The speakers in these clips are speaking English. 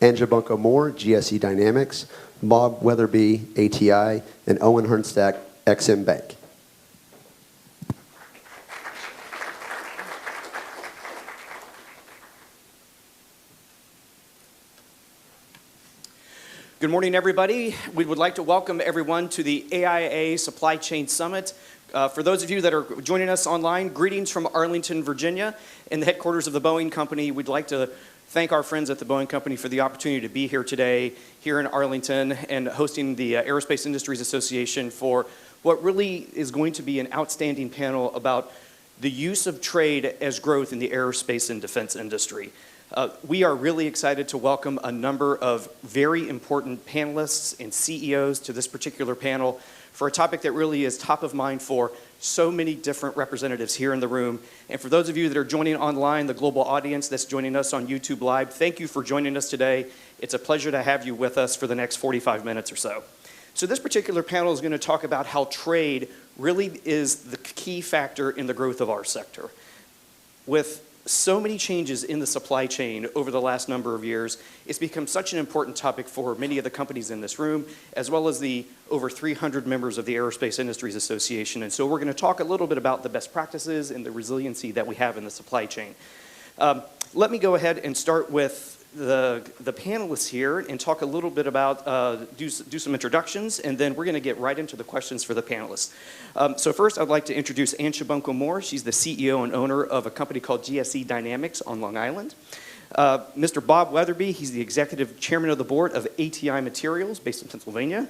Anja Bunko-Moore, GSE Dynamics, Bob Weatherby, ATI, and Owen Hernstack, ExIm Bank. Good morning, everybody. We would like to welcome everyone to the AIA Supply Chain Summit. For those of you that are joining us online, greetings from Arlington, Virginia, in the headquarters of the Boeing Company. We'd like to thank our friends at the Boeing Company for the opportunity to be here today, here in Arlington, and hosting the Aerospace Industries Association for what really is going to be an outstanding panel about the use of trade as growth in the aerospace and defense industry. We are really excited to welcome a number of very important panelists and CEOs to this particular panel for a topic that really is top of mind for so many different representatives here in the room. And for those of you that are joining online, the global audience that's joining us on YouTube Live, thank you for joining us today. It's a pleasure to have you with us for the next 45 minutes or so. So this particular panel is going to talk about how trade really is the key factor in the growth of our sector. With so many changes in the supply chain over the last number of years, it's become such an important topic for many of the companies in this room, as well as the over 300 members of the Aerospace Industries Association. And so we're going to talk a little bit about the best practices and the resiliency that we have in the supply chain. Let me go ahead and start with the panelists here and talk a little bit about, do some introductions, and then we're going to get right into the questions for the panelists. So first, I'd like to introduce Anja Bunko-Moore. She's the CEO and owner of a company called GSE Dynamics on Long Island. Mr. Bob Weatherby, he's the executive chairman of the board of ATI Materials based in Pennsylvania.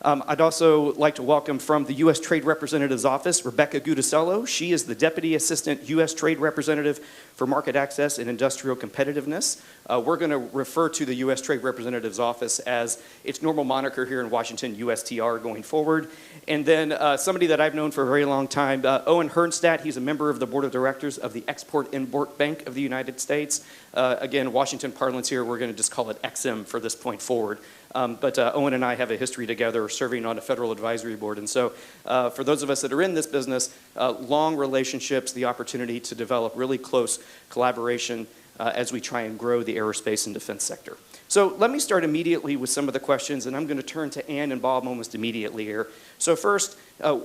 I'd also like to welcome from the U.S. Trade Representative's Office, Rebecca Gudicello. She is the Deputy Assistant U.S. Trade Representative for Market Access and Industrial Competitiveness. We're going to refer to the U.S. Trade Representative's Office as its normal moniker here in Washington, USTR, going forward. And then somebody that I've known for a very long time, Owen Hernstack. He's a member of the Board of Directors of the Export-Import Bank of the United States. Again, Washington parlance here, we're going to just call it ExIm for this point forward. But Owen and I have a history together serving on a federal advisory board. And so for those of us that are in this business, long relationships, the opportunity to develop really close collaboration as we try and grow the aerospace and defense sector. So let me start immediately with some of the questions, and I'm going to turn to Ann and Bob almost immediately here. So first,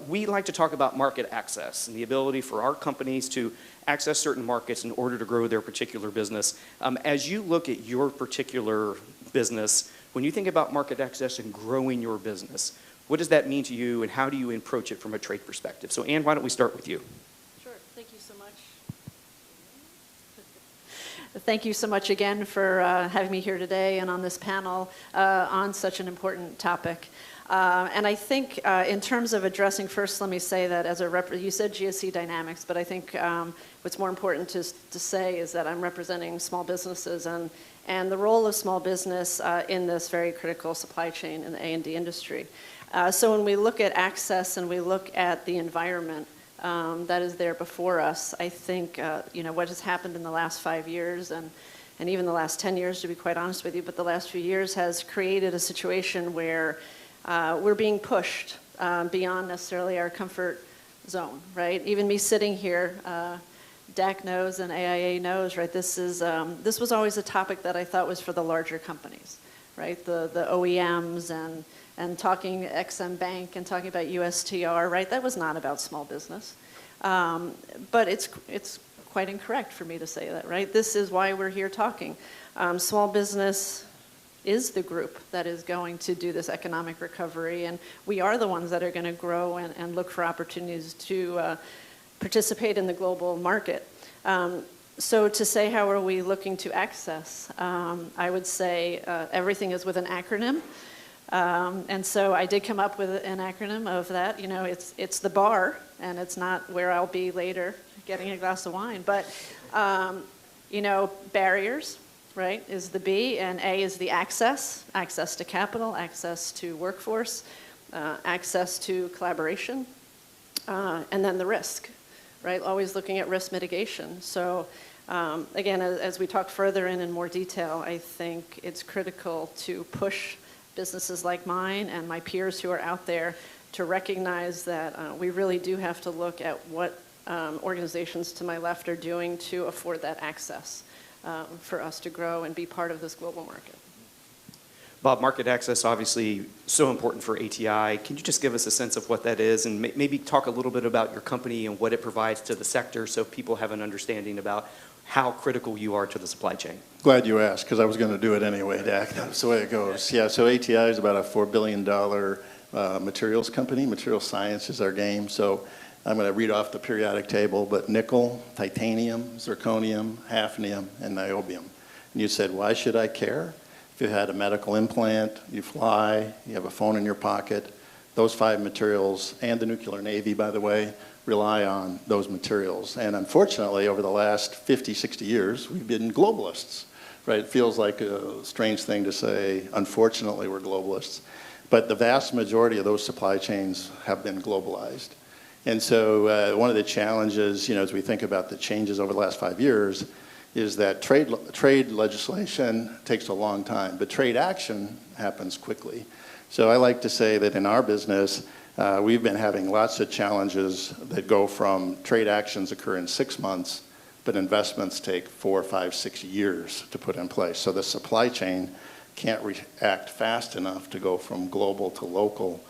we like to talk about market access and the ability for our companies to access certain markets in order to grow their particular business. As you look at your particular business, when you think about market access and growing your business, what does that mean to you, and how do you approach it from a trade perspective? So Ann, why don't we start with you? Sure, thank you so much. Thank you so much again for having me here today and on this panel on such an important topic. And I think in terms of addressing, first let me say that as a you said GSE Dynamics, but I think what's more important to say is that I'm representing small businesses and the role of small business in this very critical supply chain in the A&D industry. So when we look at access and we look at the environment that is there before us, I think you know what has happened in the last 5 years and even the last 10 years, to be quite honest with you, but the last few years has created a situation where we're being pushed beyond necessarily our comfort zone, right? Even me sitting here, DAC knows and AIA knows, right? This was always a topic that I thought was for the larger companies, right? The OEMs and talking ExIm Bank and talking about USTR, right? That was not about small business. But it's quite incorrect for me to say that, right? This is why we're here talking. Small business is the group that is going to do this economic recovery, and we are the ones that are going to grow and look for opportunities to participate in the global market. So to say how are we looking to access, I would say everything is with an acronym. And so I did come up with an acronym of that. You know, it's the bar, and it's not where I'll be later getting a glass of wine. But, you know, barriers, right, is the B, and A is the access to capital, access to workforce, access to collaboration, and then the risk, right, always looking at risk mitigation. So again, as we talk further in more detail, I think it's critical to push businesses like mine and my peers who are out there to recognize that we really do have to look at what organizations to my left are doing to afford that access for us to grow and be part of this global market. Bob, market access obviously so important for ATI. Can you just give us a sense of what that is and maybe talk a little bit about your company and what it provides to the sector so people have an understanding about how critical you are to the supply chain? Glad you asked, because I was going to do it anyway, Dak. That's the way it goes. Yeah, so ATI is about a $4 billion materials company. Material science is our game. So I'm going to read off the periodic table, but nickel, titanium, zirconium, hafnium, and niobium. And you said, why should I care? If you had a medical implant, you fly, you have a phone in your pocket, those 5 materials, and the nuclear navy, by the way, rely on those materials. And unfortunately, over the last 50, 60 years, we've been globalists, right? It feels like a strange thing to say, unfortunately, we're globalists. But the vast majority of those supply chains have been globalized. And so one of the challenges, as we think about the changes over the last 5 years, is that trade legislation takes a long time, but trade action happens quickly. So I like to say that in our business, we've been having lots of challenges that go from trade actions occur in 6 months, but investments take 4, 5, 6 years to put in place. So the supply chain can't react fast enough to go from global to local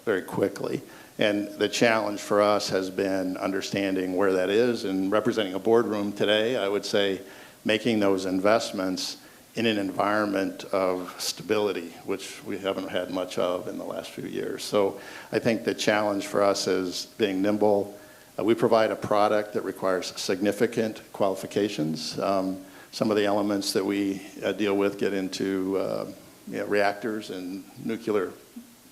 very quickly. And the challenge for us has been understanding where that is, and representing a boardroom today, I would say making those investments in an environment of stability, which we haven't had much of in the last few years. So I think the challenge for us is being nimble. We provide a product that requires significant qualifications. Some of the elements that we deal with get into reactors and nuclear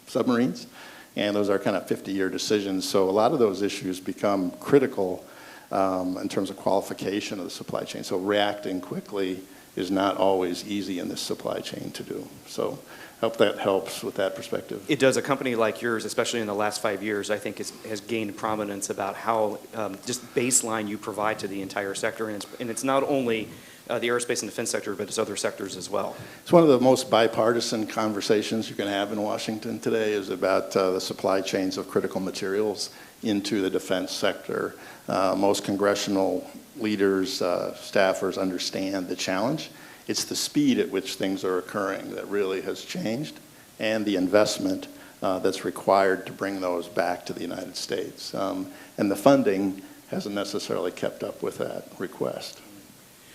submarines. And those are kind of 50-year decisions. So a lot of those issues become critical in terms of qualification of the supply chain. So reacting quickly is not always easy in this supply chain to do. So I hope that helps with that perspective. It does. A company like yours, especially in the last 5 years, I think has gained prominence about how just baseline you provide to the entire sector. And it's not only the aerospace and defense sector, but it's other sectors as well. It's one of the most bipartisan conversations you can have in Washington today is about the supply chains of critical materials into the defense sector. Most congressional leaders, staffers understand the challenge. It's the speed at which things are occurring that really has changed, and the investment that's required to bring those back to the United States. And the funding hasn't necessarily kept up with that request.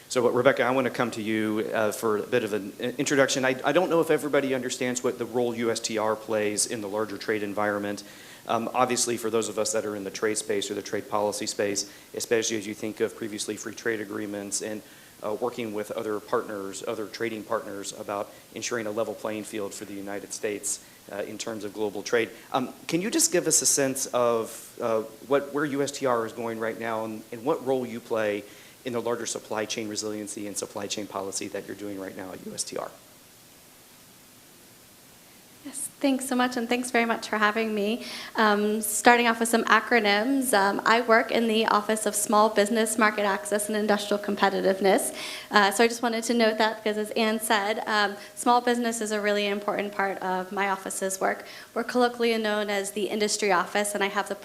So Rebecca, I want to come to you for a bit of an introduction. I don't know if everybody understands what the role USTR plays in the larger trade environment. Obviously, for those of us that are in the trade space or the trade policy space, especially as you think of previously free trade agreements and working with other partners, other trading partners about ensuring a level playing field for the United States in terms of global trade. Can you just give us a sense of where USTR is going right now and what role you play in the larger supply chain resiliency and supply chain policy that you're doing right now at USTR? Yes, thanks so much, and thanks very much for having me. Starting off with some acronyms, I work in the Office of Small Business, Market Access, and Industrial Competitiveness. So I just wanted to note that because, as Ann said, small business is a really important part of my office's work. We're colloquially known as the industry office, and I have the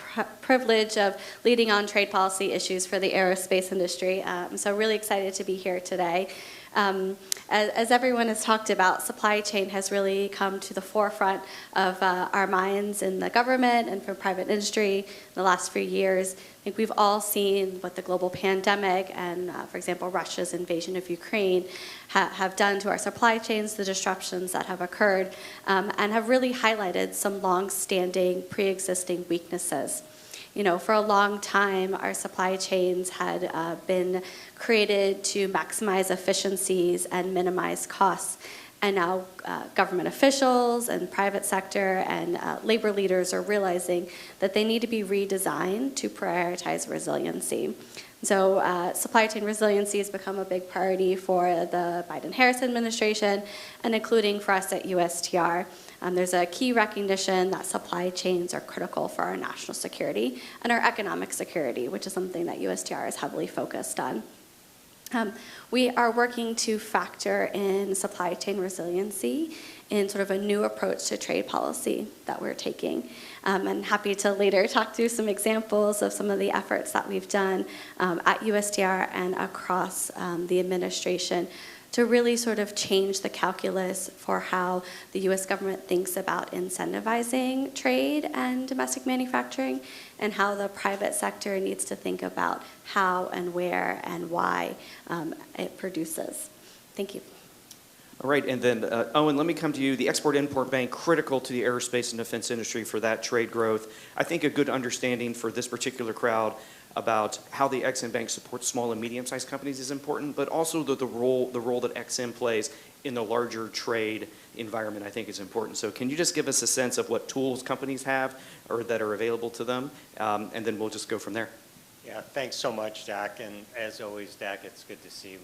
privilege of leading on trade policy issues for the aerospace industry. So really excited to be here today. As everyone has talked about, supply chain has really come to the forefront of our minds in the government and for private industry in the last few years. I think we've all seen what the global pandemic and, for example, Russia's invasion of Ukraine have done to our supply chains, the disruptions that have occurred, and have really highlighted some long-standing, pre-existing weaknesses. For a long time, our supply chains had been created to maximize efficiencies and minimize costs. And now government officials and private sector and labor leaders are realizing that they need to be redesigned to prioritize resiliency. So supply chain resiliency has become a big priority for the Biden-Harris administration and including for us at USTR. There's a key recognition that supply chains are critical for our national security and our economic security, which is something that USTR is heavily focused on. We are working to factor in supply chain resiliency in sort of a new approach to trade policy that we're taking. I'm happy to later talk through some examples of some of the efforts that we've done at USTR and across the administration to really sort of change the calculus for how the U.S. government thinks about incentivizing trade and domestic manufacturing, and how the private sector needs to think about how and where and why it produces. Thank you. All right, and then Owen, let me come to you. The Export-Import Bank, critical to the aerospace and defense industry for that trade growth. I think a good understanding for this particular crowd about how the EXIM Bank supports small and medium-sized companies is important, but also the role that EXIM plays in the larger trade environment, I think, is important. So can you just give us a sense of what tools companies have or that are available to them, and then we'll just go from there. Yeah, thanks so much, Dak. And as always, Dak, it's good to see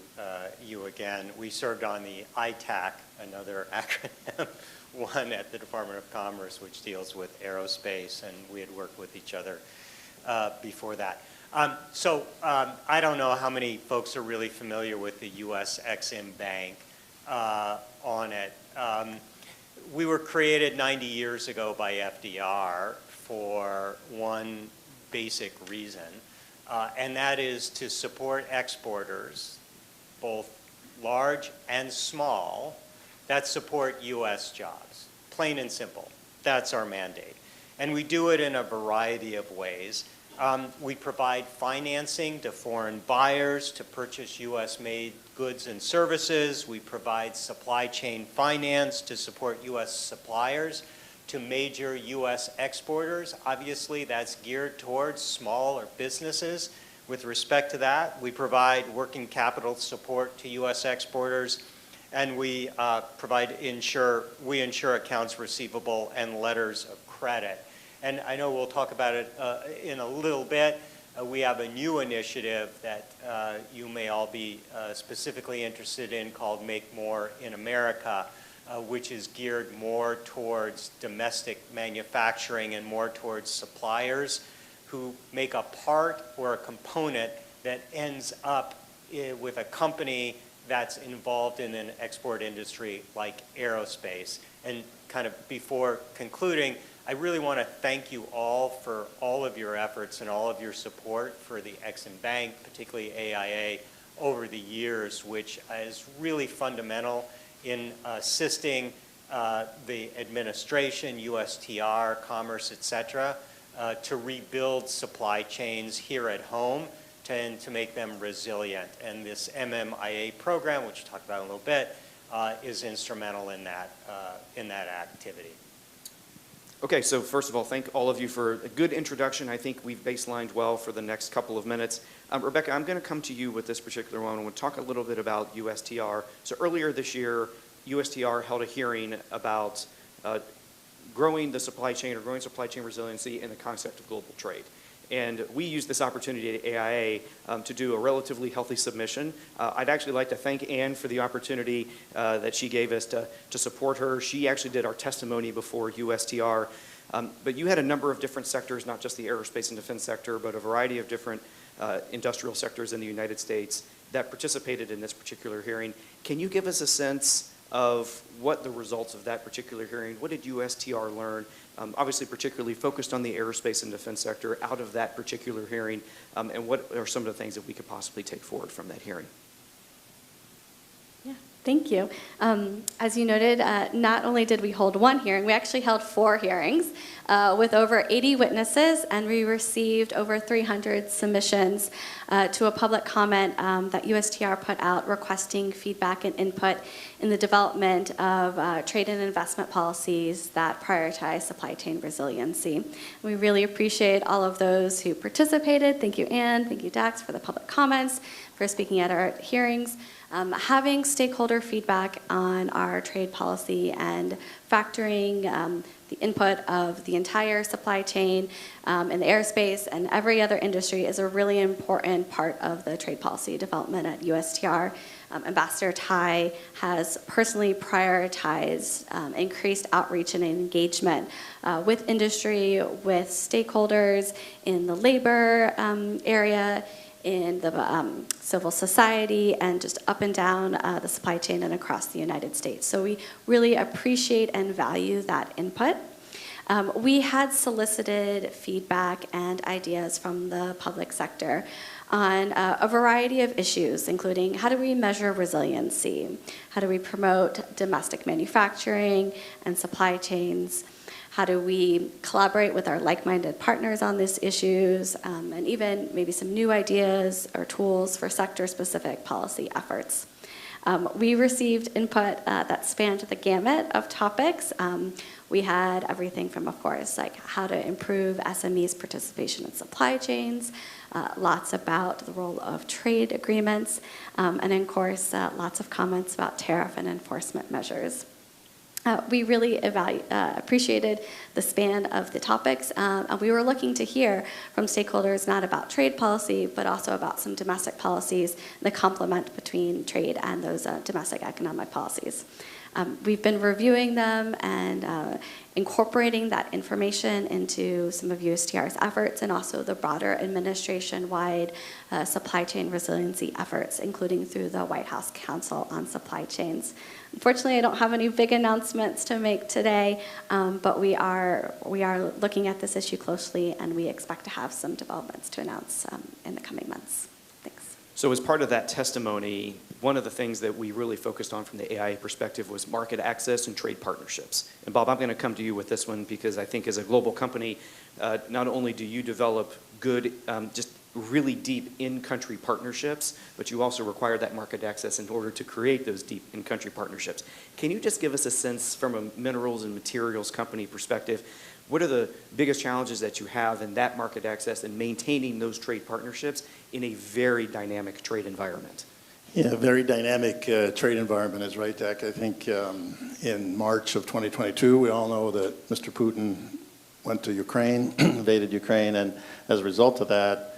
you again. We served on the ITAC, another acronym, one at the Department of Commerce, which deals with aerospace, and we had worked with each other before that. I don't know how many folks are really familiar with the U.S. EXIM Bank on it. We were created 90 years ago by FDR for one basic reason, and that is to support exporters, both large and small, that support U.S. jobs. Plain and simple. That's our mandate. And we do it in a variety of ways. We provide financing to foreign buyers to purchase U.S.-made goods and services. We provide supply chain finance to support U.S. suppliers to major U.S. exporters. Obviously, that's geared towards smaller businesses. With respect to that, we provide working capital support to U.S. exporters, and we insure accounts receivable and letters of credit. And I know we'll talk about it in a little bit. We have a new initiative that you may all be specifically interested in called Make More in America, which is geared more towards domestic manufacturing and more towards suppliers who make a part or a component that ends up with a company that's involved in an export industry like aerospace. And kind of before concluding, I really want to thank you all for all of your efforts and all of your support for the EXIM Bank, particularly AIA, over the years, which is really fundamental in assisting the administration, USTR, Commerce, et cetera, to rebuild supply chains here at home and to make them resilient. And this MMIA program, which we'll talk about in a little bit, is instrumental in that activity. Okay, so first of all, thank all of you for a good introduction. I think we've baselined well for the next couple of minutes. Rebecca, I'm going to come to you with this particular one. I want to talk a little bit about USTR. So earlier this year, USTR held a hearing about growing the supply chain or growing supply chain resiliency in the concept of global trade. And we used this opportunity at AIA to do a relatively healthy submission. I'd actually like to thank Anne for the opportunity that she gave us to support her. She actually did our testimony before USTR. But you had a number of different sectors, not just the aerospace and defense sector, but a variety of different industrial sectors in the United States that participated in this particular hearing. Can you give us a sense of what the results of that particular hearing, what did USTR learn? Obviously particularly focused on the aerospace and defense sector out of that particular hearing, and what are some of the things that we could possibly take forward from that hearing? Yeah, thank you. As you noted, not only did we hold one hearing, we actually held 4 hearings with over 80 witnesses, and we received over 300 submissions to a public comment that USTR put out requesting feedback and input in the development of trade and investment policies that prioritize supply chain resiliency. We really appreciate all of those who participated. Thank you, Anne. Thank you, Dax, for the public comments, for speaking at our hearings. Having stakeholder feedback on our trade policy and factoring the input of the entire supply chain in the aerospace and every other industry is a really important part of the trade policy development at USTR. Ambassador Tai has personally prioritized increased outreach and engagement with industry, with stakeholders in the labor area, in the civil society, and just up and down the supply chain and across the United States. So we really appreciate and value that input. We had solicited feedback and ideas from the public sector on a variety of issues, including how do we measure resiliency, how do we promote domestic manufacturing and supply chains, how do we collaborate with our like-minded partners on these issues, and even maybe some new ideas or tools for sector-specific policy efforts. We received input that spanned the gamut of topics. We had everything from, of course, like how to improve SMEs' participation in supply chains, lots about the role of trade agreements, and of course, lots of comments about tariff and enforcement measures. We really appreciated the span of the topics, and we were looking to hear from stakeholders not about trade policy, but also about some domestic policies, the complement between trade and those domestic economic policies. We've been reviewing them and incorporating that information into some of USTR's efforts and also the broader administration-wide supply chain resiliency efforts, including through the White House Council on Supply Chains. Unfortunately, I don't have any big announcements to make today, but we are looking at this issue closely, and we expect to have some developments to announce in the coming months. Thanks. So as part of that testimony, one of the things that we really focused on from the AIA perspective was market access and trade partnerships. And Bob, I'm going to come to you with this one because I think as a global company, not only do you develop good, just really deep in-country partnerships, but you also require that market access in order to create those deep in-country partnerships. Can you just give us a sense from a minerals and materials company perspective, what are the biggest challenges that you have in that market access and maintaining those trade partnerships in a very dynamic trade environment? Yeah, very dynamic trade environment is right, Dak. I think in March of 2022, we all know that Mr. Putin went to Ukraine, invaded Ukraine, and as a result of that,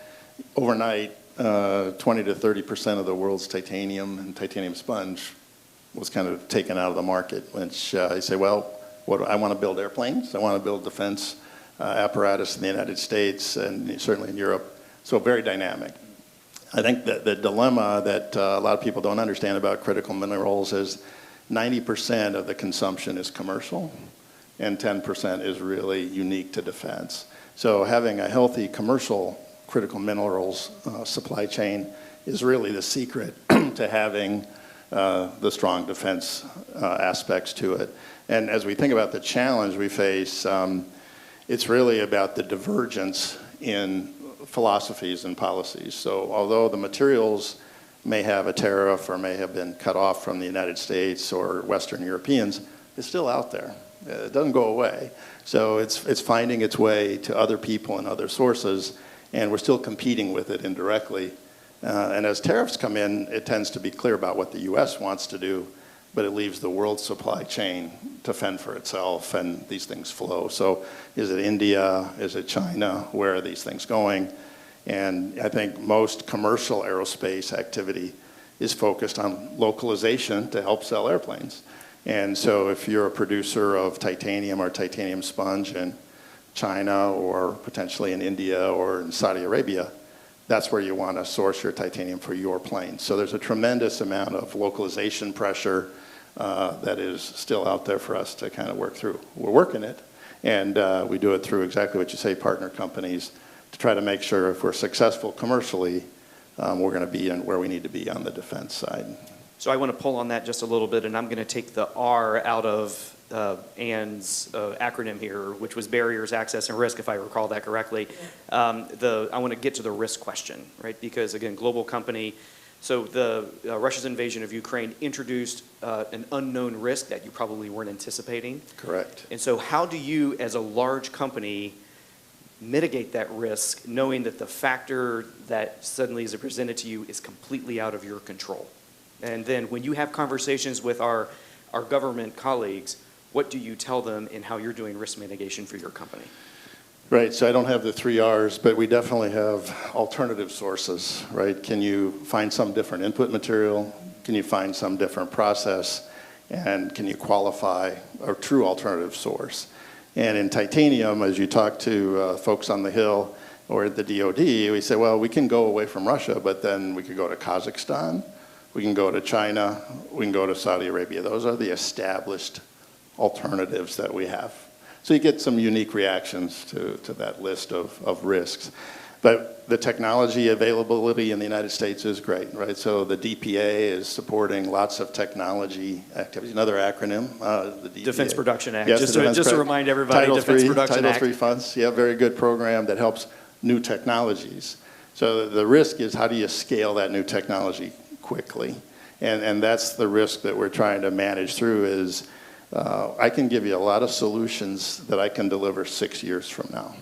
overnight, 20 to 30% of the world's titanium and titanium sponge was kind of taken out of the market, which I say, well, I want to build airplanes. I want to build defense apparatus in the United States and certainly in Europe. So very dynamic. I think that the dilemma that a lot of people don't understand about critical minerals is 90% of the consumption is commercial and 10% is really unique to defense. So having a healthy commercial critical minerals supply chain is really the secret to having the strong defense aspects to it. And as we think about the challenge we face, it's really about the divergence in philosophies and policies. So although the materials may have a tariff or may have been cut off from the United States or Western Europeans, it's still out there. It doesn't go away. So it's finding its way to other people and other sources, and we're still competing with it indirectly. And as tariffs come in, it tends to be clear about what the US wants to do, but it leaves the world supply chain to fend for itself, and these things flow. So is it India? Is it China? Where are these things going? And I think most commercial aerospace activity is focused on localization to help sell airplanes. And so if you're a producer of titanium or titanium sponge in China or potentially in India or in Saudi Arabia, that's where you want to source your titanium for your plane. So there's a tremendous amount of localization pressure that is still out there for us to kind of work through. We're working it, and we do it through exactly what you say, partner companies, to try to make sure if we're successful commercially, we're going to be in where we need to be on the defense side. So I want to pull on that just a little bit, and I'm going to take the R out of AND's acronym here, which was barriers, access, and risk, if I recall that correctly. I want to get to the risk question, right? Because again, global company. So the Russia's invasion of Ukraine introduced an unknown risk that you probably weren't anticipating. Correct. And so how do you, as a large company, mitigate that risk, knowing that the factor that suddenly is presented to you is completely out of your control? And then when you have conversations with our government colleagues, what do you tell them in how you're doing risk mitigation for your company? Right, so I don't have the 3 R's, but we definitely have alternative sources, right? Can you find some different input material? Can you find some different process? And can you qualify a true alternative source? And in titanium, as you talk to folks on the Hill or at the DOD, we say, well, we can go away from Russia, but then we could go to Kazakhstan, we can go to China, we can go to Saudi Arabia. Those are the established alternatives that we have. So you get some unique reactions to that list of risks. But the technology availability in the United States is great, right? So the DPA is supporting lots of technology activities. Another acronym, the DPA. Defense Production Act. Yes, just the to remind everybody, Defense Production Act. Title III funds, yeah, very good program that helps new technologies. So the risk is how do you scale that new technology quickly? And that's the risk that we're trying to manage through is I can give you a lot of solutions that I can deliver 6 years from now.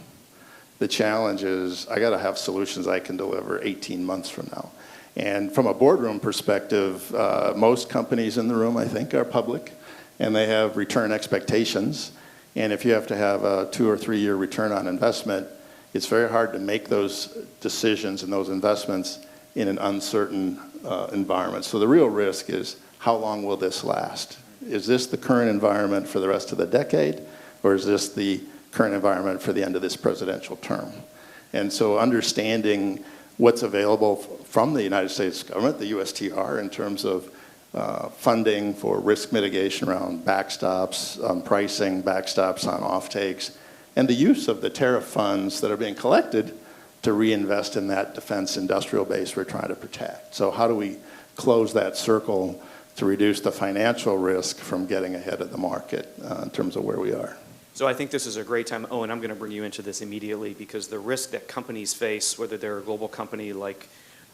The challenge is I got to have solutions I can deliver 18 months from now. And from a boardroom perspective, most companies in the room, I think, are public, and they have return expectations. And if you have to have a 2 or 3 year return on investment, it's very hard to make those decisions and those investments in an uncertain environment. So the real risk is how long will this last? Is this the current environment for the rest of the decade, or is this the current environment for the end of this presidential term? And so understanding what's available from the United States government, the USTR, in terms of funding for risk mitigation around backstops, pricing, backstops on offtakes, and the use of the tariff funds that are being collected to reinvest in that defense industrial base we're trying to protect. So how do we close that circle to reduce the financial risk from getting ahead of the market in terms of where we are? So I think this is a great time. Oh, and I'm going to bring you into this immediately because the risk that companies face, whether they're a global company like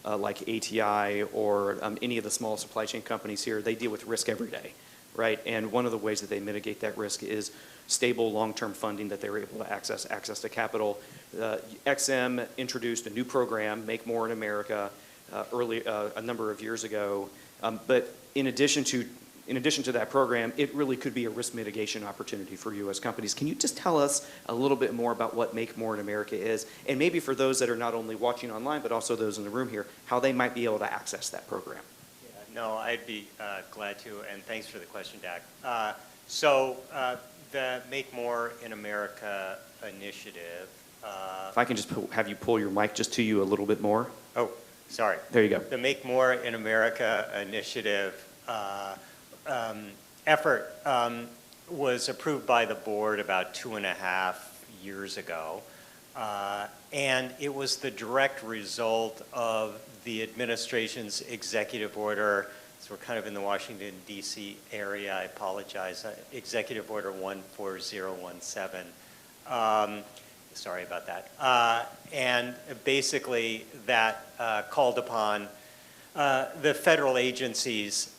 ATI or any of the small supply chain companies here, they deal with risk every day, right? And one of the ways that they mitigate that risk is stable long-term funding that they're able to access to capital. ExIm introduced a new program, Make More in America, a number of years ago. But in addition to that program, it really could be a risk mitigation opportunity for U.S. companies. Can you just tell us a little bit more about what Make More in America is? And maybe for those that are not only watching online, but also those in the room here, how they might be able to access that program. Yeah, no, I'd be glad to, and thanks for the question, Dak. So the Make More in America initiative. If I can just have you pull your mic just to you a little bit more. Oh, sorry. There you go. The Make More in America initiative effort was approved by the board about 2.5 years ago. And it was the direct result of the administration's executive order. So we're kind of in the Washington, D.C. area. I apologize. Executive Order 14017. Sorry about that. And basically that called upon the federal agencies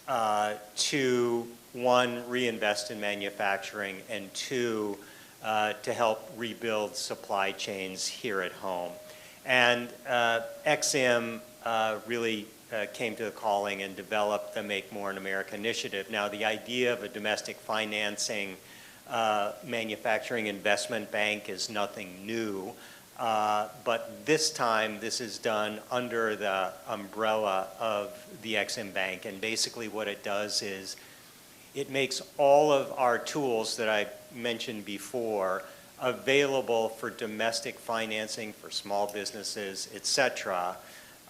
to, one, reinvest in manufacturing, and two, to help rebuild supply chains here at home. And ExIm really came to the calling and developed the Make More in America initiative. Now, the idea of a domestic financing manufacturing investment bank is nothing new. But this time, this is done under the umbrella of the ExIm Bank. And basically what it does is it makes all of our tools that I mentioned before available for domestic financing for small businesses, et cetera,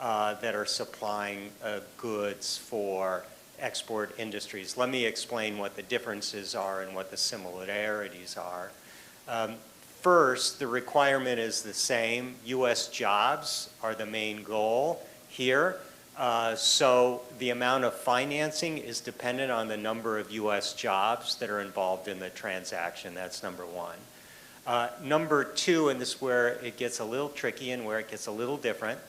that are supplying goods for export industries. Let me explain what the differences are and what the similarities are. First, the requirement is the same. U.S. jobs are the main goal here. So the amount of financing is dependent on the number of U.S. jobs that are involved in the transaction. That's number one. Number two, and this is where it gets a little tricky and where it gets a little different,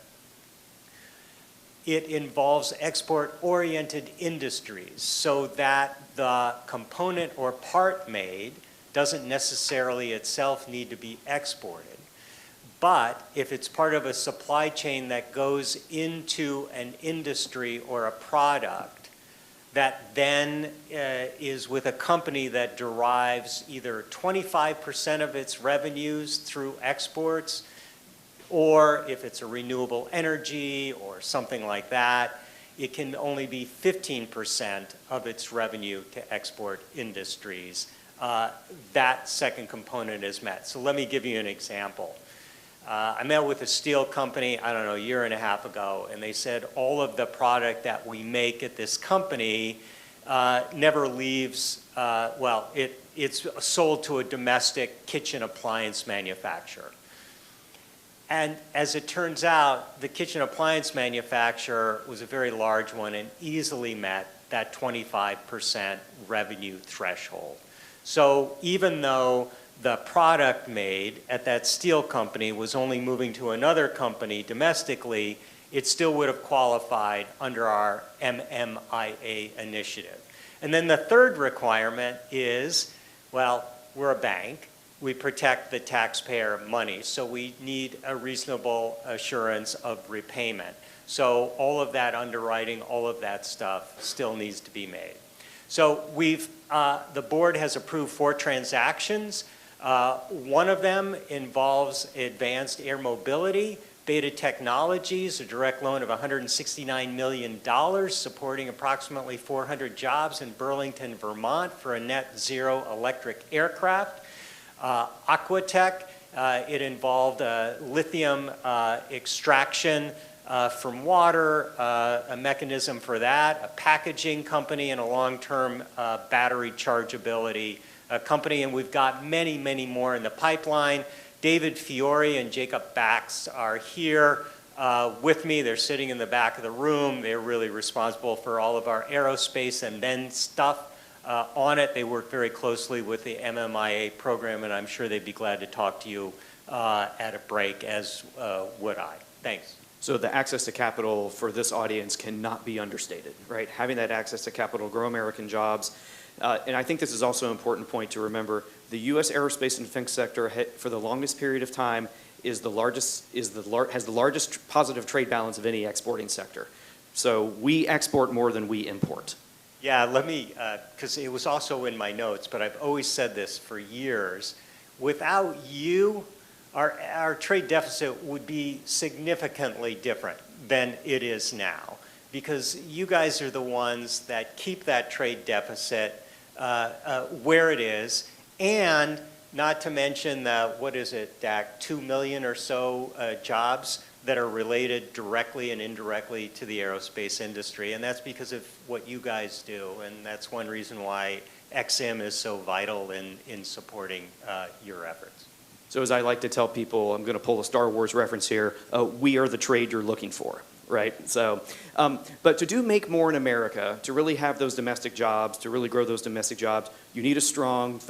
it involves export-oriented industries so that the component or part made doesn't necessarily itself need to be exported. But if it's part of a supply chain that goes into an industry or a product that then is with a company that derives either 25% of its revenues through exports, or if it's a renewable energy or something like that, it can only be 15% of its revenue to export industries. That second component is met. So let me give you an example. I met with a steel company, I don't know, a year and a half ago, and they said all of the product that we make at this company never leaves, it's sold to a domestic kitchen appliance manufacturer. And as it turns out, the kitchen appliance manufacturer was a very large one and easily met that 25% revenue threshold. So even though the product made at that steel company was only moving to another company domestically, it still would have qualified under our MMIA initiative. And then the third requirement is, well, we're a bank. We protect the taxpayer money, so we need a reasonable assurance of repayment. So all of that underwriting, all of that stuff still needs to be made. So the board has approved 4 transactions. One of them involves advanced air mobility, Beta Technologies, a direct loan of $169 million, supporting approximately 400 jobs in Burlington, Vermont for a net zero electric aircraft. Aquatech, it involved lithium extraction from water, a mechanism for that, a packaging company, and a long-term battery chargeability company. And we've got many, many more in the pipeline. David Fiore and Jacob Bax are here with me. They're sitting in the back of the room. They're really responsible for all of our aerospace and then stuff on it. They work very closely with the MMIA program, and I'm sure they'd be glad to talk to you at a break, as would I. Thanks. So the access to capital for this audience cannot be understated, right? Having that access to capital, grow American jobs. And I think this is also an important point to remember. The U.S. aerospace and defense sector, for the longest period of time, has the largest positive trade balance of any exporting sector. So we export more than we import. Yeah, let me, because it was also in my notes, but I've always said this for years. Without you, our trade deficit would be significantly different than it is now, because you guys are the ones that keep that trade deficit where it is, and not to mention the, what is it, Dak, 2 million or so jobs that are related directly and indirectly to the aerospace industry, and that's because of what you guys do, and that's one reason why ExIm is so vital in supporting your efforts. So as I like to tell people, I'm going to pull a Star Wars reference here, we are the trade you're looking for, right? So, but to do make more in America, to really have those domestic jobs, to really grow those domestic jobs, you need a strong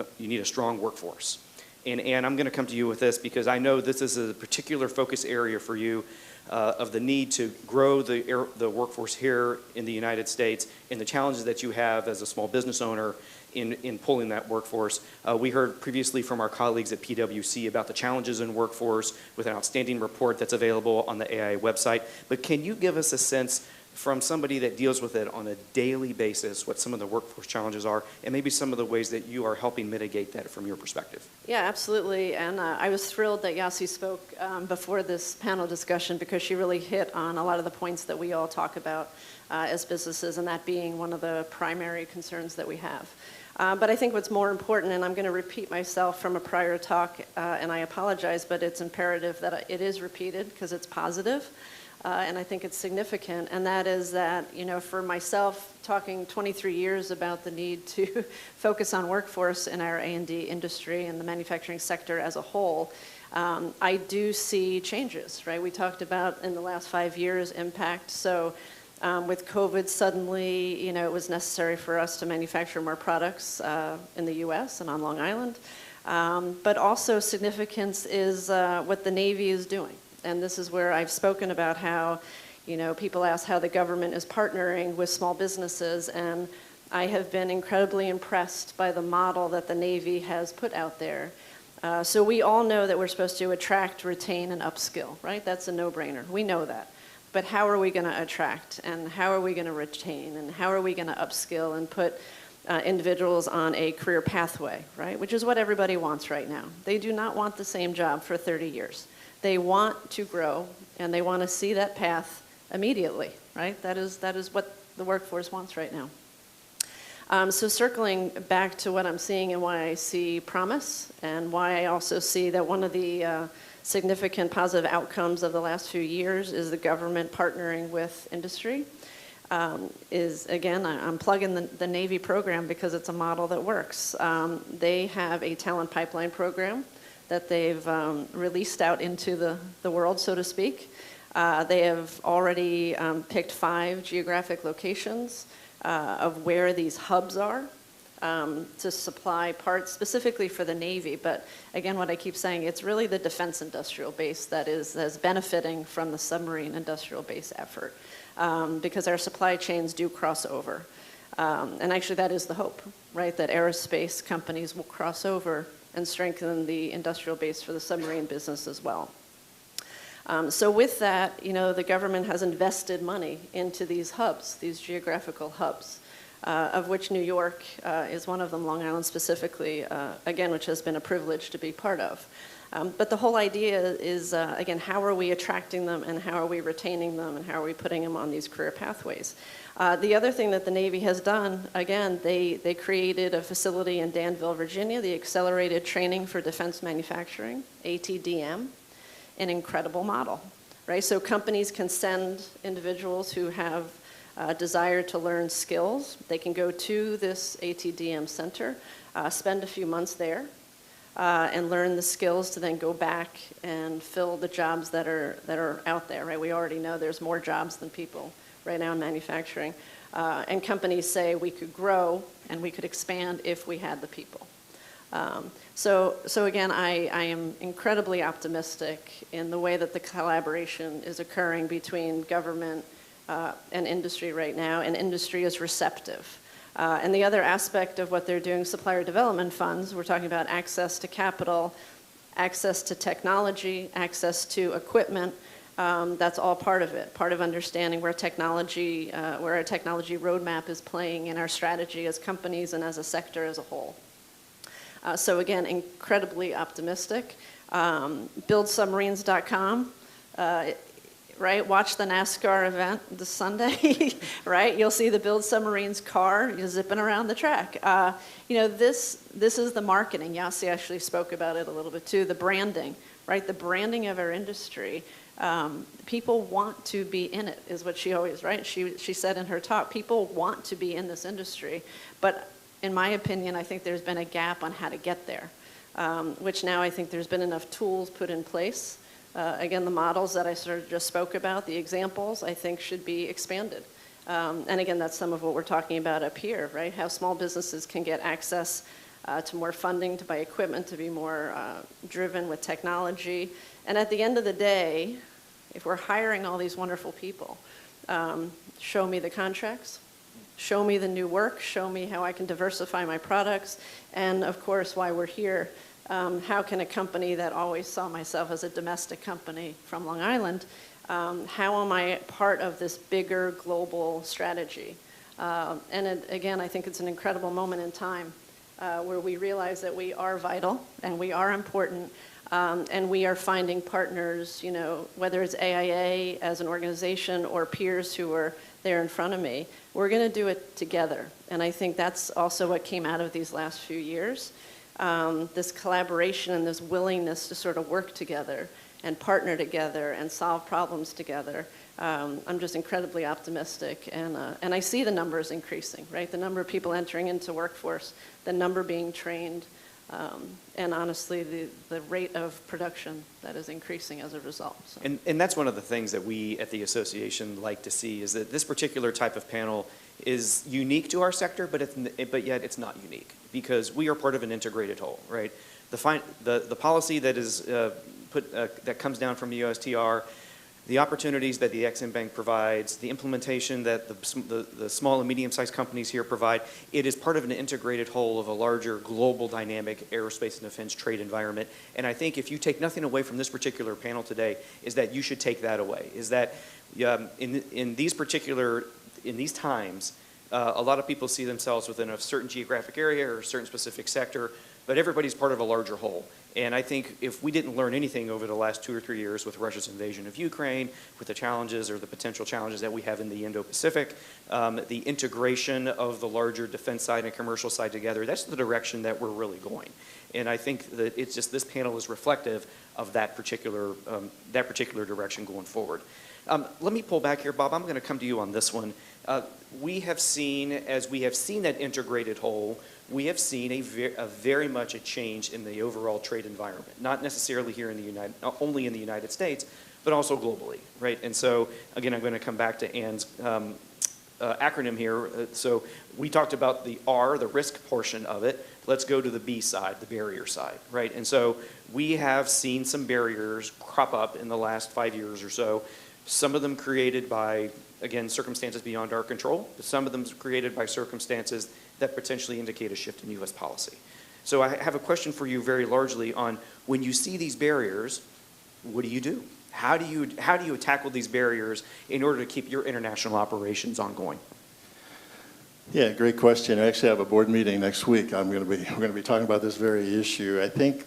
workforce. And I'm going to come to you with this because I know this is a particular focus area for you of the need to grow the workforce here in the United States and the challenges that you have as a small business owner in pulling that workforce. We heard previously from our colleagues at PwC about the challenges in workforce with an outstanding report that's available on the AIA website. But can you give us a sense from somebody that deals with it on a daily basis what some of the workforce challenges are and maybe some of the ways that you are helping mitigate that from your perspective? Yeah, absolutely. And I was thrilled that Yasi spoke before this panel discussion because she really hit on a lot of the points that we all talk about as businesses, and that being one of the primary concerns that we have. But I think what's more important, and I'm going to repeat myself from a prior talk, and I apologize, but it's imperative that it is repeated because it's positive. And I think it's significant, and that is that, you know, for myself, talking 23 years about the need to focus on workforce in our A&D industry and the manufacturing sector as a whole, I do see changes, right? We talked about in the last 5 years impact. So with COVID, suddenly, you know, it was necessary for us to manufacture more products in the U.S. and on Long Island. But also significance is what the Navy is doing. And this is where I've spoken about how, you know, people ask how the government is partnering with small businesses, and I have been incredibly impressed by the model that the Navy has put out there. So we all know that we're supposed to attract, retain, and upskill, right? That's a no-brainer. We know that. But how are we going to attract, and how are we going to retain, and how are we going to upskill and put individuals on a career pathway, right? Which is what everybody wants right now. They do not want the same job for 30 years. They want to grow, and they want to see that path immediately, right? That is what the workforce wants right now. So circling back to what I'm seeing and why I see promise, and why I also see that one of the significant positive outcomes of the last few years is the government partnering with industry, is, again, I'm plugging the Navy program because it's a model that works. They have a talent pipeline program that they've released out into the world, so to speak. They have already picked 5 geographic locations of where these hubs are to supply parts specifically for the Navy. But again, what I keep saying, it's really the defense industrial base that's benefiting from the submarine industrial base effort because our supply chains do cross over. And actually that is the hope, right? That aerospace companies will cross over and strengthen the industrial base for the submarine business as well. So with that, the government has invested money into these hubs, these geographical hubs, of which New York is one of them, Long Island specifically, again, which has been a privilege to be part of. But the whole idea is, again, how are we attracting them and how are we retaining them and how are we putting them on these career pathways? The other thing that the Navy has done, again, they created a facility in Danville, Virginia, the Accelerated Training for Defense Manufacturing, ATDM, an incredible model, right? So companies can send individuals who have desire to learn skills. They can go to this ATDM center, spend a few months there, and learn the skills to then go back and fill the jobs that are out there, right? We already know there's more jobs than people right now in manufacturing. And companies say we could grow and we could expand if we had the people. So again, I am incredibly optimistic in the way that the collaboration is occurring between government and industry right now, and industry is receptive. And the other aspect of what they're doing, supplier development funds, we're talking about access to capital, access to technology, access to equipment. That's all part of it, part of understanding where our technology roadmap is playing in our strategy as companies and as a sector as a whole. So again, incredibly optimistic. BuildSubmarines.com, right? Watch the NASCAR event this Sunday, right? You'll see the Build Submarines car zipping around the track. This is the marketing. Yasi actually spoke about it a little bit too. The branding, right? The branding of our industry. People want to be in it, is what she always, right? She said in her talk, people want to be in this industry, but in my opinion, I think there's been a gap on how to get there, which now I think there's been enough tools put in place. Again, the models that I sort of just spoke about, the examples, I think should be expanded. And again, that's some of what we're talking about up here, right? How small businesses can get access to more funding, to buy equipment, to be more driven with technology. And at the end of the day, if we're hiring all these wonderful people, show me the contracts, show me the new work, show me how I can diversify my products, and of course, why we're here. How can a company that always saw myself as a domestic company from Long Island, how am I part of this bigger global strategy? Again, I think it's an incredible moment in time where we realize that we are vital and we are important, and we are finding partners, whether it's AIA as an organization or peers who are there in front of me. We're going to do it together. And I think that's also what came out of these last few years. This collaboration and this willingness to sort of work together and partner together and solve problems together. I'm just incredibly optimistic, and I see the numbers increasing, right? The number of people entering into workforce, the number being trained, and honestly, the rate of production that is increasing as a result. So. And that's one of the things that we at the association like to see, is that this particular type of panel is unique to our sector, but yet it's not unique, because we are part of an integrated whole, right? The policy that is that comes down from the USTR, the opportunities that the ExIm Bank provides, the implementation that the small and medium-sized companies here provide, it is part of an integrated whole of a larger global dynamic aerospace and defense trade environment. And I think if you take nothing away from this particular panel today, is that you should take that away, is that in these times, a lot of people see themselves within a certain geographic area or a certain specific sector, but everybody's part of a larger whole. And I think if we didn't learn anything over the last 2 or 3 years with Russia's invasion of Ukraine, with the challenges or the potential challenges that we have in the Indo-Pacific, the integration of the larger defense side and commercial side together, that's the direction that we're really going. And I think that it's just, this panel is reflective of that particular direction going forward. Let me pull back here, Bob. I'm going to come to you on this one. We have seen, as we have seen that integrated whole we have seen a very much a change in the overall trade environment, not necessarily here in the only in the United States, but also globally, right? And so, again, I'm going to come back to Ann's acronym here. So we talked about the R, the risk portion of it. Let's go to the B side, the barrier side, right? And so we have seen some barriers crop up in the last 5 years or so. Some of them created by, again, circumstances beyond our control, but some of them created by circumstances that potentially indicate a shift in U.S. policy. So I have a question for you very largely on when you see these barriers, what do you do? How do you tackle these barriers in order to keep your international operations ongoing? Yeah, great question. I actually have a board meeting next week. We're going to be talking about this very issue. I think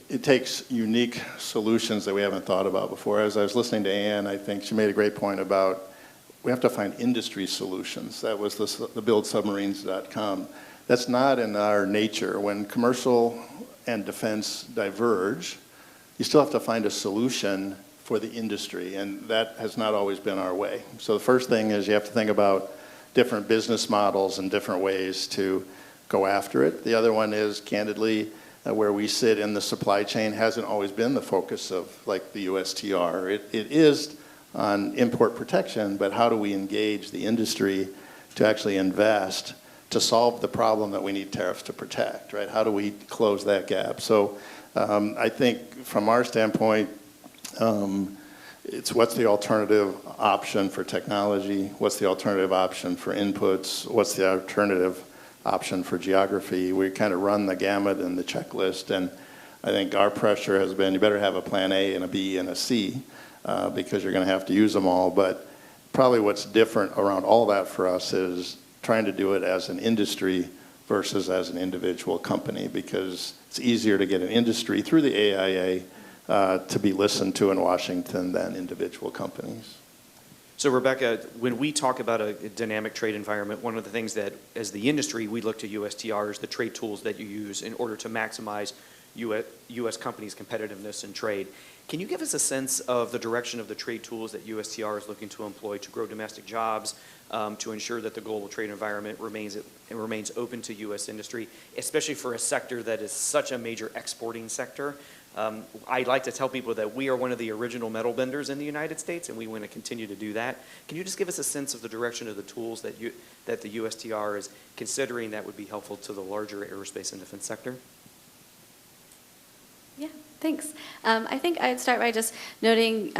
it takes unique solutions that we haven't thought about before. As I was listening to Ann, I think she made a great point about we have to find industry solutions. That was the buildsubmarines.com. That's not in our nature. When commercial and defense diverge, you still have to find a solution for the industry, and that has not always been our way. So the first thing is you have to think about different business models and different ways to go after it. The other one is, candidly, where we sit in the supply chain hasn't always been the focus of, like, the USTR. It is on import protection, but how do we engage the industry to actually invest to solve the problem that we need tariffs to protect, right? How do we close that gap? So I think from our standpoint, it's what's the alternative option for technology, what's the alternative option for inputs, what's the alternative option for geography. We kind of run the gamut and the checklist, and I think our pressure has been you better have a plan A and a B and a C because you're going to have to use them all. But probably what's different around all that for us is trying to do it as an industry versus as an individual company, because it's easier to get an industry through the AIA to be listened to in Washington than individual companies. So Rebecca, when we talk about a dynamic trade environment, one of the things that, as the industry, we look to USTR as the trade tools that you use in order to maximize U.S. companies' competitiveness in trade. Can you give us a sense of the direction of the trade tools that USTR is looking to employ to grow domestic jobs, to ensure that the global trade environment remains open to U.S. industry, especially for a sector that is such a major exporting sector? I like to tell people that we are one of the original metal benders in the United States, and we want to continue to do that. Can you just give us a sense of the direction of the tools that the USTR is considering that would be helpful to the larger aerospace and defense sector? Yeah, thanks. I think I'd start by just noting,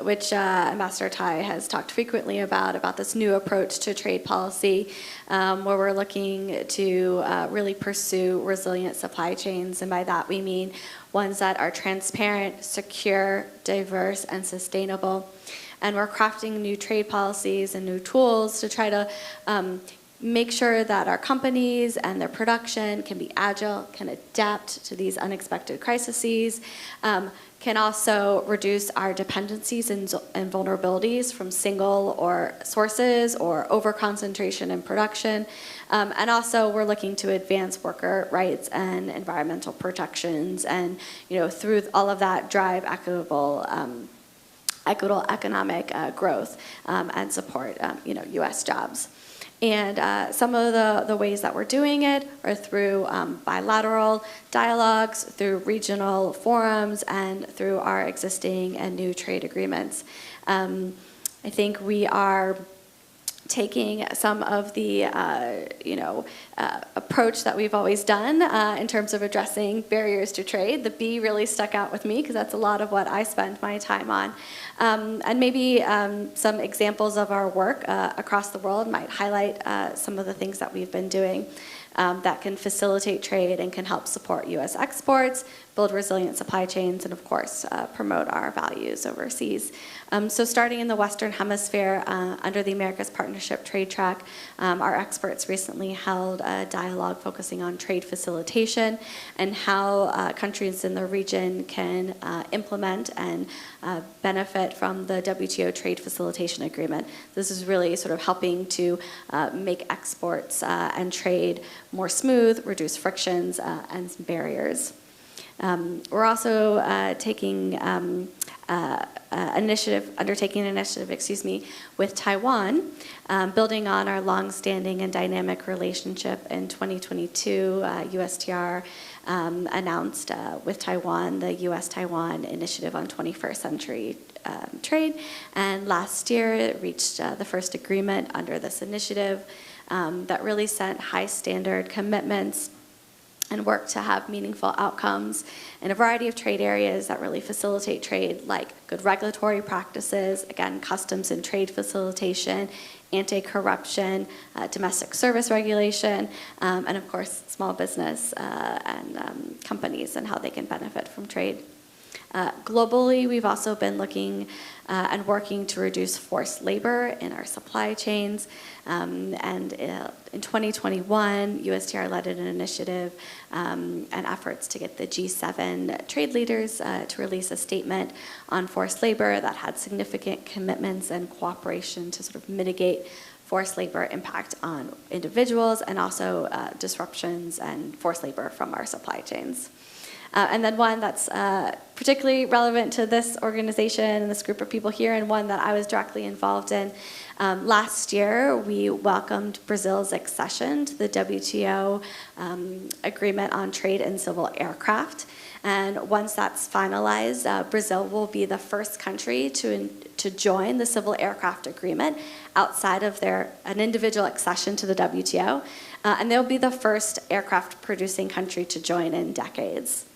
which Ambassador Tai has talked frequently about this new approach to trade policy, where we're looking to really pursue resilient supply chains. And by that we mean ones that are transparent, secure, diverse, and sustainable. And we're crafting new trade policies and new tools to try to make sure that our companies and their production can be agile, can adapt to these unexpected crises, can also reduce our dependencies and vulnerabilities from single or sources or over-concentration in production. And also we're looking to advance worker rights and environmental protections, and through all of that drive equitable economic growth and support U.S. jobs. And some of the ways that we're doing it are through bilateral dialogues, through regional forums, and through our existing and new trade agreements. I think we are taking some of the approach that we've always done in terms of addressing barriers to trade. The B really stuck out with me because that's a lot of what I spend my time on. And maybe some examples of our work across the world might highlight some of the things that we've been doing that can facilitate trade and can help support U.S. exports, build resilient supply chains, and of course promote our values overseas. So starting in the Western Hemisphere, under the Americas Partnership Trade Track, our experts recently held a dialogue focusing on trade facilitation and how countries in the region can implement and benefit from the WTO Trade Facilitation Agreement. This is really sort of helping to make exports and trade more smooth, reduce frictions and barriers. We're also taking undertaking an initiative, with Taiwan, building on our long-standing and dynamic relationship. In 2022, USTR announced with Taiwan the U.S.-Taiwan Initiative on 21st Century Trade, and last year it reached the first agreement under this initiative that really set high standard commitments and work to have meaningful outcomes in a variety of trade areas that really facilitate trade, like good regulatory practices, again, customs and trade facilitation, anti-corruption, domestic service regulation, and of course, small business and companies and how they can benefit from trade. Globally, we've also been looking and working to reduce forced labor in our supply chains. And in 2021, USTR led an initiative and efforts to get the G7 trade leaders to release a statement on forced labor that had significant commitments and cooperation to sort of mitigate forced labor impact on individuals and also disruptions and forced labor from our supply chains. And then one that's particularly relevant to this organization and this group of people here, and one that I was directly involved in. Last year, we welcomed Brazil's accession to the WTO agreement on trade in civil aircraft. And once that's finalized, Brazil will be the first country to join the civil aircraft agreement outside of an individual accession to the WTO. And they'll be the first aircraft producing country to join in decades.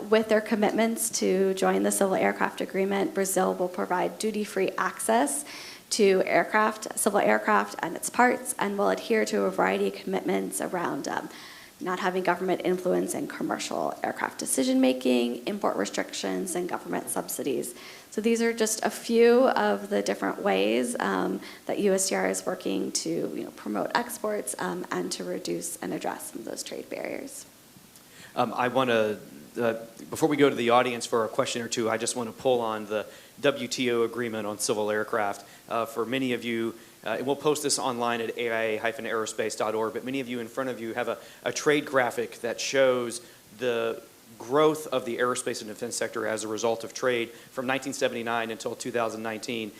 With their commitments to join the Civil Aircraft Agreement, Brazil will provide duty-free access to civil aircraft and its parts, and will adhere to a variety of commitments around not having government influence in commercial aircraft decision-making, import restrictions, and government subsidies. So these are just a few of the different ways that USTR is working to promote exports and to reduce and address some of those trade barriers. I want to, before we go to the audience for a question or two, I just want to pull on the WTO agreement on civil aircraft. For many of you, and we'll post this online at aia-aerospace.org, but many of you in front of you have a trade graphic that shows the growth of the aerospace and defense sector as a result of trade from 1979 until 2019.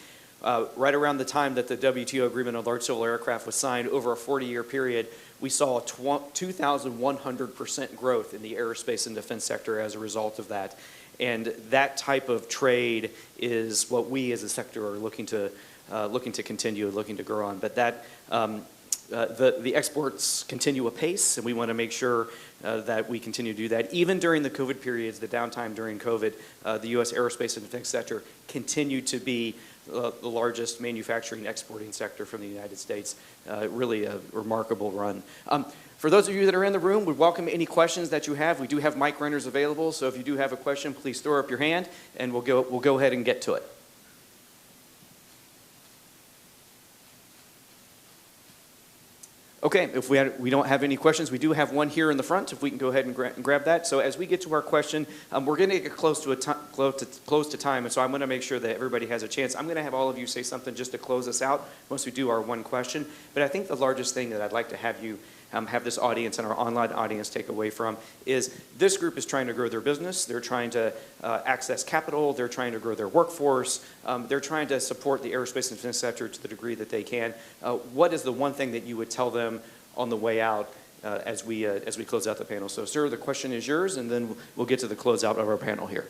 Right around the time that the WTO agreement on large civil aircraft was signed, over a 40-year period, we saw a 2,100% growth in the aerospace and defense sector as a result of that. And that type of trade is what we as a sector are looking to continue, looking to grow on. But that the exports continue apace, and we want to make sure that we continue to do that. Even during the COVID periods, the downtime during COVID, the U.S. aerospace and defense sector continued to be the largest manufacturing exporting sector from the United States. Really a remarkable run. For those of you that are in the room, we welcome any questions that you have. We do have mic runners available, so if you do have a question, please throw up your hand, and we'll go ahead and get to it. Okay, if we don't have any questions, we do have one here in the front, if we can go ahead and grab that. So as we get to our question, we're going to get close to time, and so I'm going to make sure that everybody has a chance. I'm going to have all of you say something just to close us out once we do our one question. But I think the largest thing that I'd like to have you have this audience and our online audience take away from is this group is trying to grow their business. They're trying to access capital. They're trying to grow their workforce. They're trying to support the aerospace and defense sector to the degree that they can. What is the one thing that you would tell them on the way out as we close out the panel? So, sir, the question is yours, and then we'll get to the closeout of our panel here.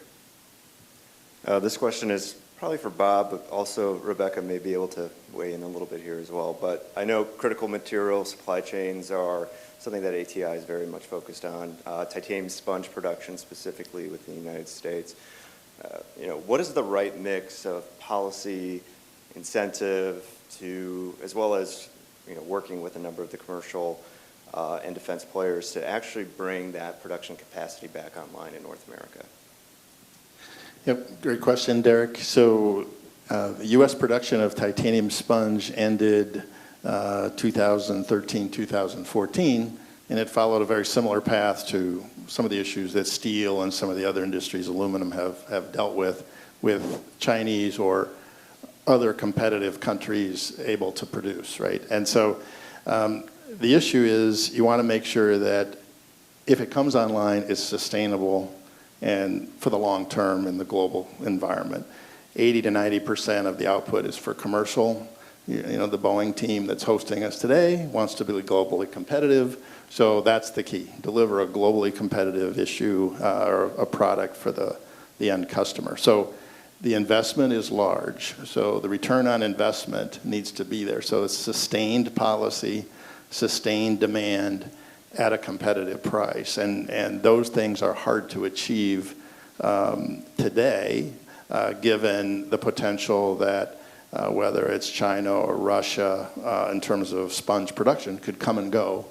This question is probably for Bob, but also Rebecca may be able to weigh in a little bit here as well. But I know critical material supply chains are something that ATI is very much focused on. Titanium sponge production specifically within the United States. What is the right mix of policy, incentive, as well as working with a number of the commercial and defense players to actually bring that production capacity back online in North America? Yep, great question, Derek. So the U.S. production of titanium sponge ended 2013, 2014, and it followed a very similar path to some of the issues that steel and some of the other industries, aluminum, have dealt with Chinese or other competitive countries able to produce, right? And so the issue is you want to make sure that if it comes online, it's sustainable and for the long term in the global environment. 80 to 90% of the output is for commercial. You know, the Boeing team that's hosting us today wants to be globally competitive, so that's the key. Deliver a globally competitive issue or a product for the end customer. So the investment is large, so the return on investment needs to be there. So it's sustained policy, sustained demand at a competitive price, and those things are hard to achieve today, given the potential that whether it's China or Russia in terms of sponge production could come and go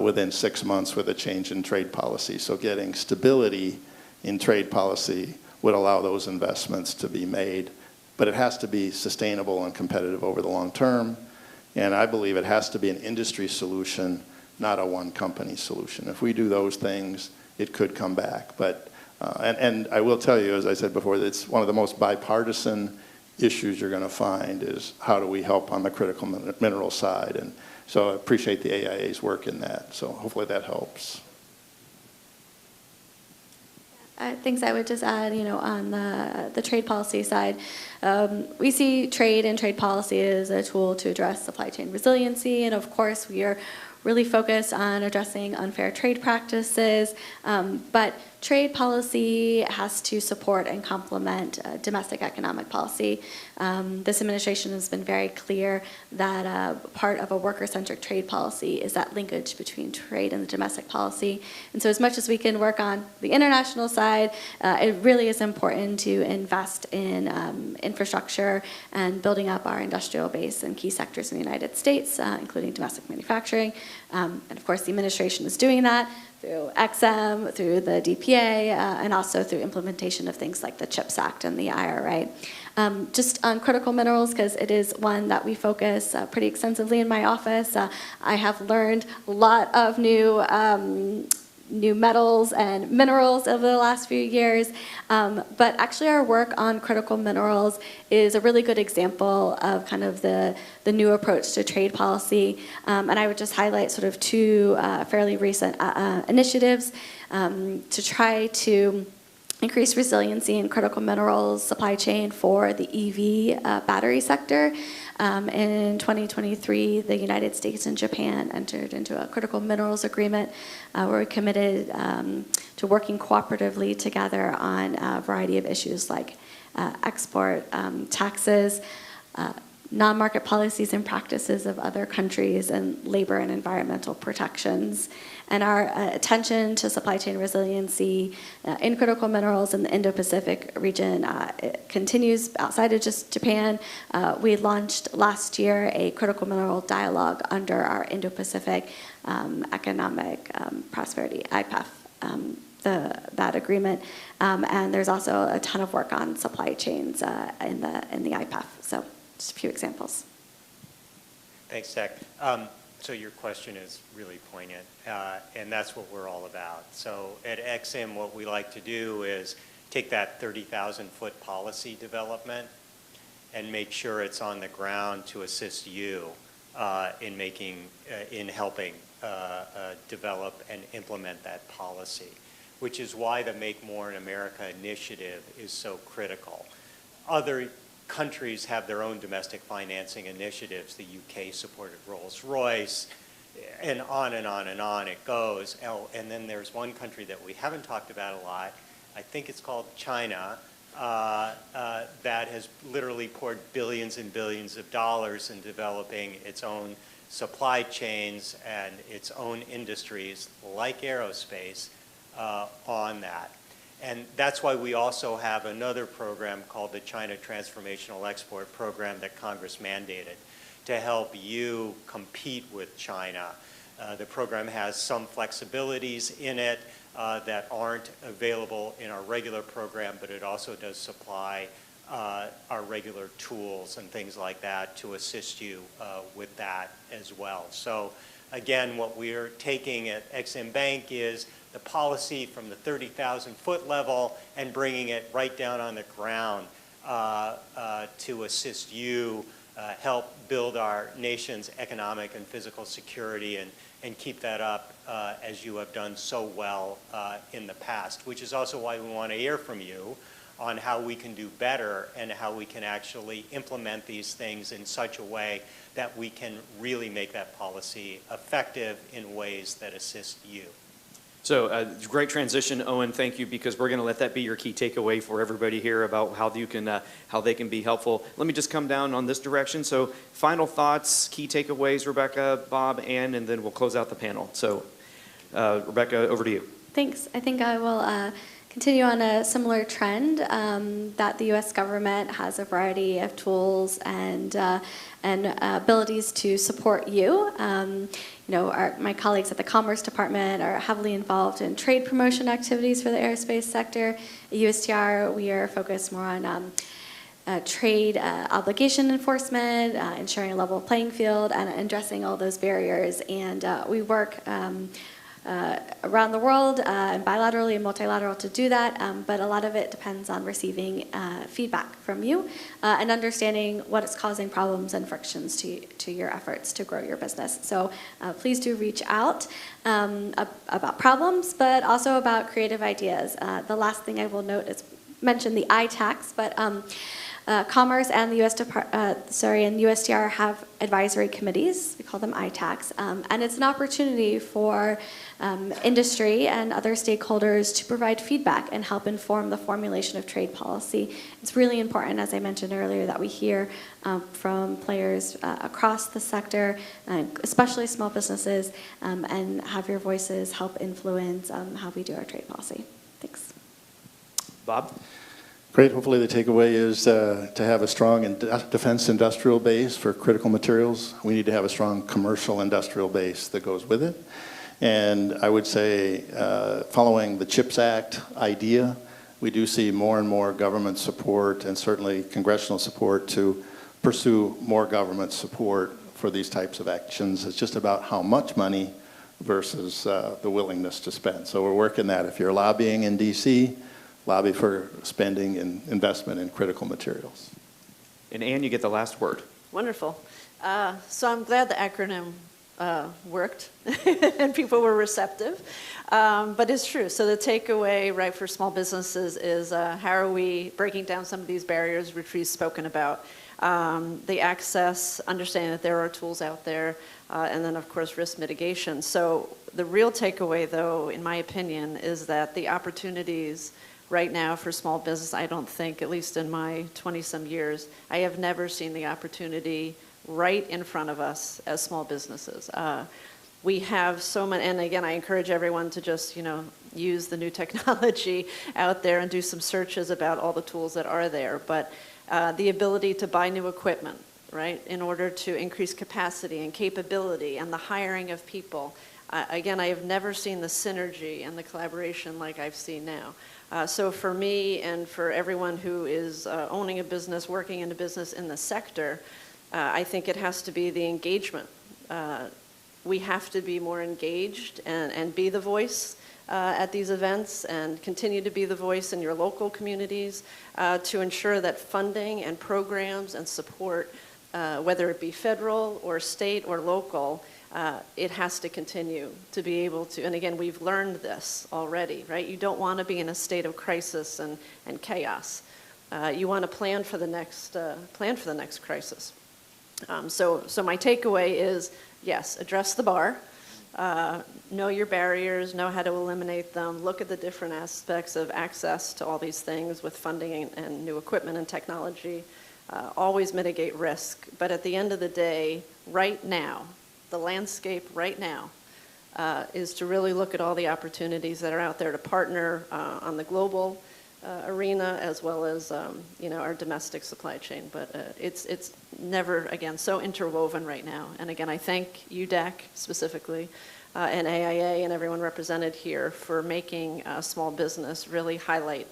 within 6 months with a change in trade policy. So getting stability in trade policy would allow those investments to be made, but it has to be sustainable and competitive over the long term, and I believe it has to be an industry solution, not a one company solution. If we do those things, it could come back. But and I will tell you, as I said before, that it's one of the most bipartisan issues you're going to find is how do we help on the critical mineral side. And so I appreciate the AIA's work in that. So hopefully that helps. Things I would just add, on the trade policy side, we see trade and trade policy as a tool to address supply chain resiliency, and of course we are really focused on addressing unfair trade practices, but trade policy has to support and complement domestic economic policy. This administration has been very clear that part of a worker-centric trade policy is that linkage between trade and the domestic policy. And so as much as we can work on the international side, it really is important to invest in infrastructure and building up our industrial base in key sectors in the United States, including domestic manufacturing. And of course, the administration is doing that through ExIm, through the DPA, and also through implementation of things like the CHIPS Act and the IRA. Just on critical minerals, because it is one that we focus pretty extensively in my office, I have learned a lot of new metals and minerals over the last few years, but actually our work on critical minerals is a really good example of kind of the new approach to trade policy, and I would just highlight sort of two fairly recent initiatives to try to increase resiliency in critical minerals supply chain for the EV battery sector. In 2023, the United States and Japan entered into a critical minerals agreement where we committed to working cooperatively together on a variety of issues like export taxes, non-market policies and practices of other countries, and labor and environmental protections. And our attention to supply chain resiliency in critical minerals in the Indo-Pacific region it continues outside of just Japan. We launched last year a critical mineral dialogue under our Indo-Pacific Economic Prosperity, IPEF, that agreement. And there's also a ton of work on supply chains in the IPEF. So just a few examples. Thanks, Zach. So your question is really poignant, and that's what we're all about. So at ExIm, what we like to do is take that 30,000-foot policy development and make sure it's on the ground to assist you in helping develop and implement that policy, which is why the Make More in America initiative is so critical. Other countries have their own domestic financing initiatives. The UK supported Rolls-Royce, and on and on and on it goes. Oh, and then there's one country that we haven't talked about a lot. I think it's called China, that has literally poured billions and billions of dollars in developing its own supply chains and its own industries like aerospace on that. And that's why we also have another program called the China Transformational Export Program that Congress mandated to help you compete with China. The program has some flexibilities in it that aren't available in our regular program, but it also does supply our regular tools and things like that to assist you with that as well. So again, what we're taking at ExIm Bank is the policy from the 30,000-foot level and bringing it right down on the ground to assist you help build our nation's economic and physical security and keep that up as you have done so well in the past, which is also why we want to hear from you on how we can do better and how we can actually implement these things in such a way that we can really make that policy effective in ways that assist you. So great transition, Owen. Thank you, because we're going to let that be your key takeaway for everybody here about how you can, how they can be helpful. Let me just come down on this direction. So final thoughts, key takeaways, Rebecca, Bob, Ann, and then we'll close out the panel. So Rebecca, over to you. Thanks. I think I will continue on a similar trend that the U.S. government has a variety of tools and abilities to support you. My colleagues at the Commerce Department are heavily involved in trade promotion activities for the aerospace sector. At USTR, we are focused more on trade obligation enforcement, ensuring a level playing field, and addressing all those barriers. And we work around the world, bilaterally and multilateral to do that, but a lot of it depends on receiving feedback from you and understanding what is causing problems and frictions to your efforts to grow your business. So please do reach out about problems, but also about creative ideas. The last thing I will note is mention the I-tax, but Commerce and the and USTR have advisory committees. We call them I-tax, and it's an opportunity for industry and other stakeholders to provide feedback and help inform the formulation of trade policy. It's really important, as I mentioned earlier, that we hear from players across the sector, especially small businesses, and have your voices help influence how we do our trade policy. Thanks. Bob? Great. Hopefully the takeaway is to have a strong defense industrial base for critical materials. We need to have a strong commercial industrial base that goes with it. And I would say following the CHIPS Act idea, we do see more and more government support and certainly congressional support to pursue more government support for these types of actions. It's just about how much money versus the willingness to spend. So we're working that. If you're lobbying in DC, lobby for spending and investment in critical materials. And Ann, you get the last word. Wonderful. So I'm glad the acronym worked and people were receptive. But it's true. So the takeaway, right, for small businesses is how are we breaking down some of these barriers which we've spoken about. The access, understanding that there are tools out there, and then, of course, risk mitigation. So the real takeaway, though, in my opinion, is that the opportunities right now for small business, I don't think, at least in my 20-some years, I have never seen the opportunity right in front of us as small businesses. We have so many, and again, I encourage everyone to just, use the new technology out there and do some searches about all the tools that are there. But the ability to buy new equipment, right, in order to increase capacity and capability and the hiring of people. Again, I have never seen the synergy and the collaboration like I've seen now. So for me and for everyone who is owning a business, working in a business in the sector, I think it has to be the engagement. We have to be more engaged and be the voice at these events and continue to be the voice in your local communities to ensure that funding and programs and support, whether it be federal or state or local, it has to continue to be able to, and again, we've learned this already, right? You don't want to be in a state of crisis and chaos. You want to plan for the next crisis. So my takeaway is, yes, address the bar, know your barriers, know how to eliminate them, look at the different aspects of access to all these things with funding and new equipment and technology, always mitigate risk. But at the end of the day, right now, the landscape right now is to really look at all the opportunities that are out there to partner on the global arena as well as our domestic supply chain. But it's never, again, so interwoven right now. And again, I thank UDAC specifically and AIA and everyone represented here for making small business really highlight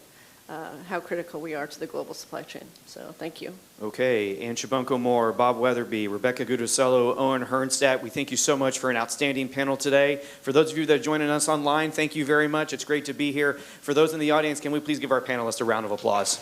how critical we are to the global supply chain. So thank you. Okay, Ann Shabunko-Moore, Bob Weatherby, Rebecca Gudicello, Owen Hernstadt, we thank you so much for an outstanding panel today. For those of you that are joining us online, thank you very much. It's great to be here. For those in the audience, can we please give our panelists a round of applause?